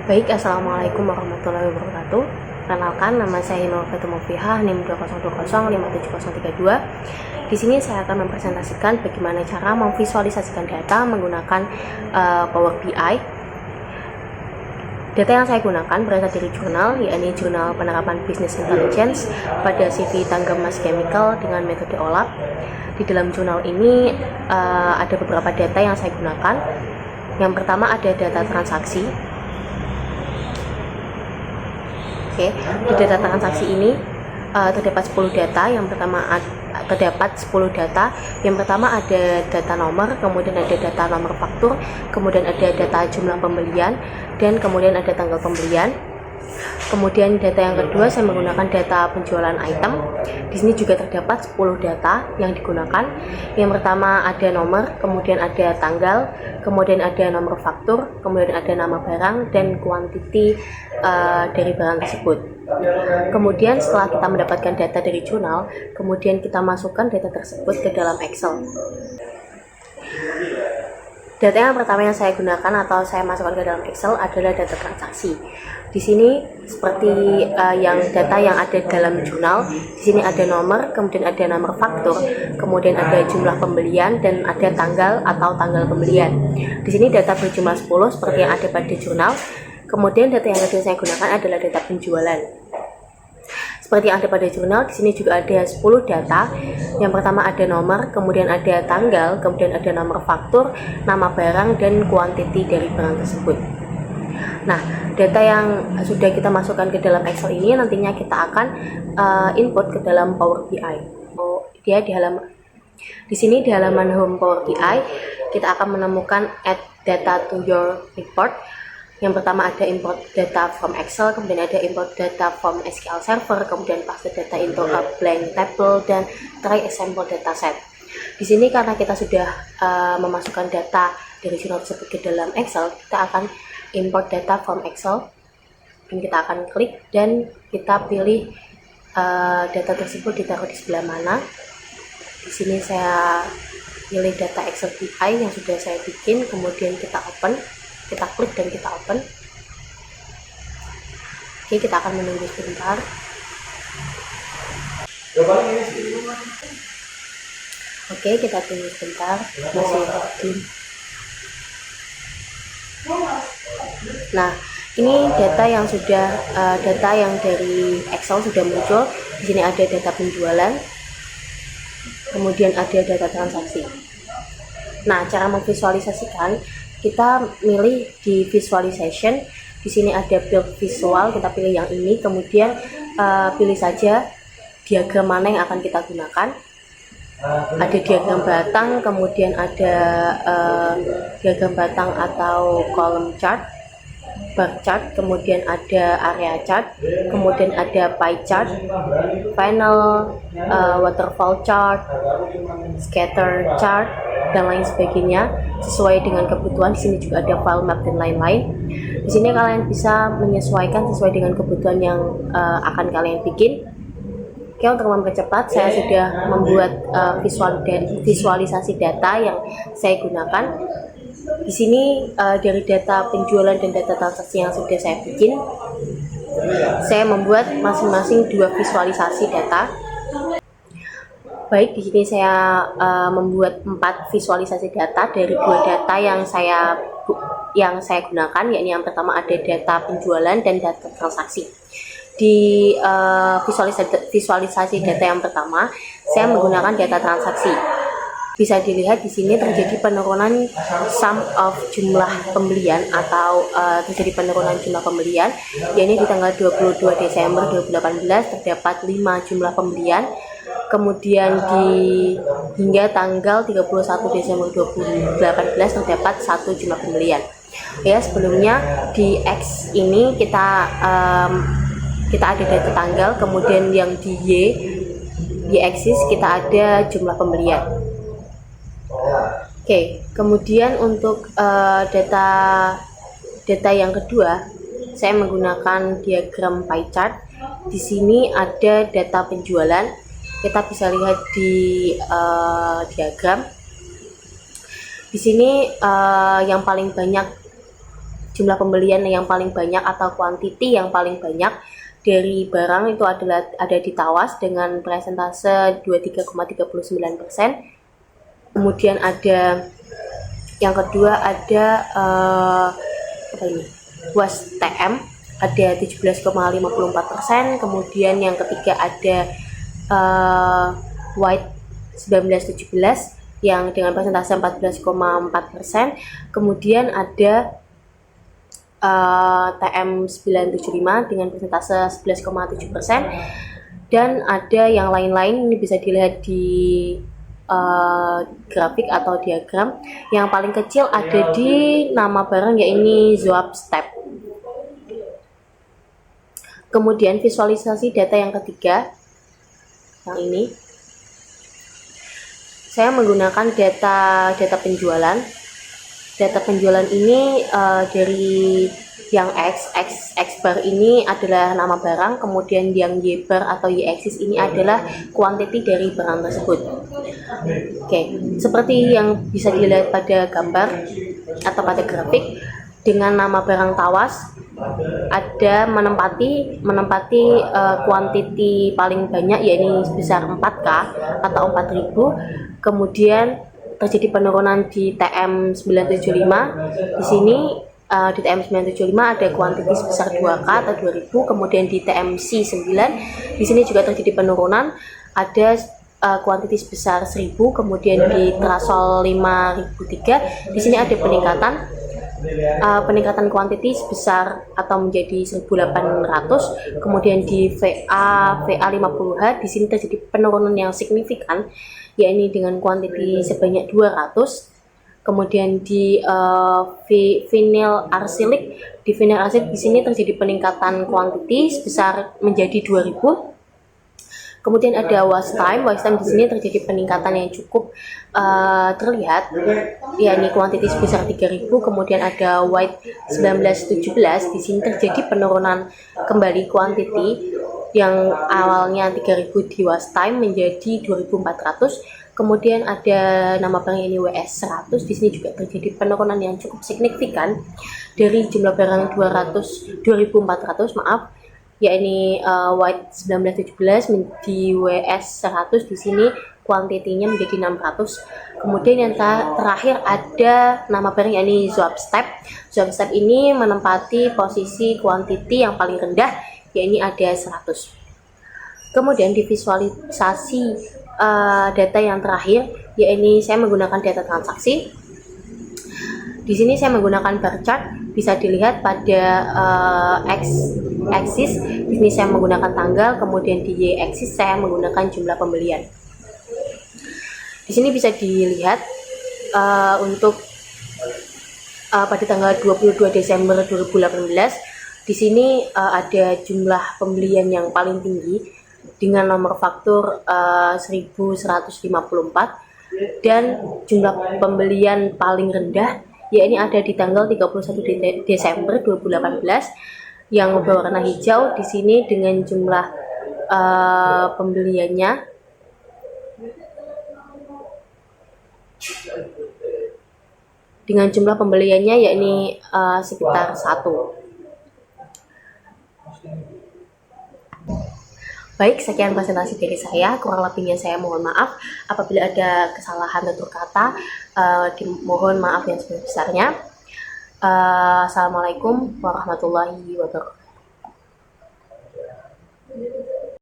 Baik, Assalamualaikum warahmatullahi wabarakatuh. Kenalkan, nama saya Nur Fatimah, NIM 202057032. Di sini saya akan mempresentasikan bagaimana cara memvisualisasikan data menggunakan Power BI. Data yang saya gunakan berasal dari jurnal, yakni Jurnal Penerapan Business Intelligence pada CV Tanggam Mas Chemical dengan metode OLAP. Di dalam jurnal ini ada beberapa data yang saya gunakan. Yang pertama ada data transaksi. Oke, di data transaksi ini terdapat 10 data. Yang pertama terdapat 10 data. Yang pertama ada data nomor, kemudian ada data nomor faktur, kemudian ada data jumlah pembelian, dan kemudian ada tanggal pembelian. Kemudian data yang kedua saya menggunakan data penjualan item. Di sini juga terdapat 10 data yang digunakan. Yang pertama ada nomor, kemudian ada tanggal, kemudian ada nomor faktur, kemudian ada nama barang dan kuantiti dari barang tersebut. Kemudian setelah kita mendapatkan data dari jurnal, kemudian kita masukkan data tersebut ke dalam Excel. Data yang pertama yang saya gunakan atau saya masukkan ke dalam Excel adalah data transaksi. Di sini seperti data yang ada dalam jurnal, di sini ada nomor, kemudian ada nomor faktur, kemudian ada jumlah pembelian dan ada tanggal atau tanggal pembelian. Di sini data berjumlah 10 seperti yang ada pada jurnal. Kemudian data yang kedua saya gunakan adalah data penjualan. Seperti yang ada pada jurnal, di sini juga ada 10 data. Yang pertama ada nomor, kemudian ada tanggal, kemudian ada nomor faktur, nama barang, dan kuantiti dari barang tersebut. Nah, data yang sudah kita masukkan ke dalam Excel ini nantinya kita akan input ke dalam Power BI. Di sini di halaman Home Power BI, kita akan menemukan Add Data to Your Report. Yang pertama ada import data from Excel, kemudian ada import data from SQL Server, kemudian paste data into a blank table, dan try example dataset. Di sini karena kita sudah memasukkan data dari jurnal tersebut ke dalam Excel, kita akan import data from Excel, dan kita akan klik dan kita pilih data tersebut ditaruh di sebelah mana. Di sini saya pilih data Excel BI yang sudah saya bikin, kemudian kita open. Kita klik dan kita open. Oke, kita akan menunggu sebentar. Oke, kita tunggu sebentar. Masih loading. Nah, ini data yang dari Excel sudah muncul. Di sini ada data penjualan, kemudian ada data transaksi. Nah, cara memvisualisasikan, kita milih di visualization. Di sini ada build visual, kita pilih yang ini, kemudian pilih saja diagram mana yang akan kita gunakan. Ada diagram batang, kemudian ada diagram batang atau column chart, bar chart, kemudian ada area chart, kemudian ada pie chart, final, waterfall chart, scatter chart, dan lain sebagainya sesuai dengan kebutuhan. Di sini juga ada file map dan lain-lain. Di sini kalian bisa menyesuaikan sesuai dengan kebutuhan yang akan kalian bikin. Oke, untuk mempercepat saya sudah membuat visualisasi data yang saya gunakan. Di sini dari data penjualan dan data transaksi yang sudah saya bikin, saya membuat masing-masing 2 visualisasi data. Baik, di sini saya membuat 4 visualisasi data dari 2 data yang saya gunakan, yakni yang pertama ada data penjualan dan data transaksi. Di visualisasi data yang pertama, saya menggunakan data transaksi. Bisa dilihat di sini terjadi penurunan sum of jumlah pembelian atau terjadi penurunan jumlah pembelian, yakni di tanggal 22 Desember 2018 terdapat 5 jumlah pembelian. Kemudian hingga tanggal 31 Desember 2018 terdapat 1 jumlah pembelian. Ya, sebelumnya di X ini kita ada data tanggal, kemudian yang di Y axis kita ada jumlah pembelian. Oke, kemudian untuk data yang kedua, saya menggunakan diagram pie chart. Di sini ada data penjualan. Kita bisa lihat di diagram. Di sini yang paling banyak jumlah pembelian yang paling banyak atau quantity yang paling banyak dari barang itu adalah ada di Tawas dengan persentase 23,39%. Kemudian ada yang kedua ada apa ini? Was TM ada 17,54%. Kemudian yang ketiga ada White 1917 yang dengan persentase 14,4%. Kemudian ada TM 975 dengan persentase 11,7%. Dan ada yang lain-lain, ini bisa dilihat di grafik atau diagram. Yang paling kecil ada di nama barang, yaitu Zoap Step. Kemudian visualisasi data yang ketiga, yang ini saya menggunakan data penjualan. Data penjualan ini dari yang X bar ini adalah nama barang, kemudian yang Y bar atau Y axis ini adalah quantity dari barang tersebut. Oke, seperti yang bisa dilihat pada gambar atau pada grafik, dengan nama barang Tawas ada menempati quantity paling banyak, yaitu sebesar 4K atau 4.000. Kemudian terjadi penurunan di TM 975. Di sini di TM 975 ada kuantiti sebesar 2K atau 2000. Kemudian di TMC 9 di sini juga terjadi penurunan, ada kuantiti sebesar 1000. Kemudian di Trasol 5003 di sini ada peningkatan kuantiti sebesar atau menjadi 1800. Kemudian di VA 50H di sini terjadi penurunan yang signifikan, yakni dengan kuantiti sebanyak 200. Kemudian di vinyl arsilik di sini terjadi peningkatan kuantiti sebesar menjadi 2000. Kemudian ada wash time di sini terjadi peningkatan yang cukup terlihat, yakni kuantiti sebesar 3000. Kemudian ada white 1917 di sini terjadi penurunan kembali kuantiti yang awalnya 3000 di wash time menjadi 2400. Kemudian ada nama barang ini WS 100, di sini juga terjadi penurunan yang cukup signifikan dari jumlah barang 2400, yakni white 1917 di WS 100 di sini kuantitinya menjadi 600. Kemudian yang terakhir ada nama barang yakni Zoap Step. Zoap Step ini menempati posisi kuantiti yang paling rendah, yakni ada 100. Kemudian di visualisasi data yang terakhir, yakni saya menggunakan data transaksi. Di sini saya menggunakan bar chart, bisa dilihat pada X axis. Di sini saya menggunakan tanggal, kemudian di Y axis saya menggunakan jumlah pembelian. Di sini bisa dilihat untuk pada tanggal 22 Desember 2018, di sini ada jumlah pembelian yang paling tinggi dengan nomor faktur 1154, dan jumlah pembelian paling rendah yakni ada di tanggal 31 Desember 2018 yang berwarna hijau. Di sini dengan jumlah pembeliannya yakni sekitar 1. Baik, sekian presentasi dari saya. Kurang lebihnya saya mohon maaf. Apabila ada kesalahan tutur kata, mohon maaf yang sebesar-besarnya. Assalamualaikum warahmatullahi wabarakatuh.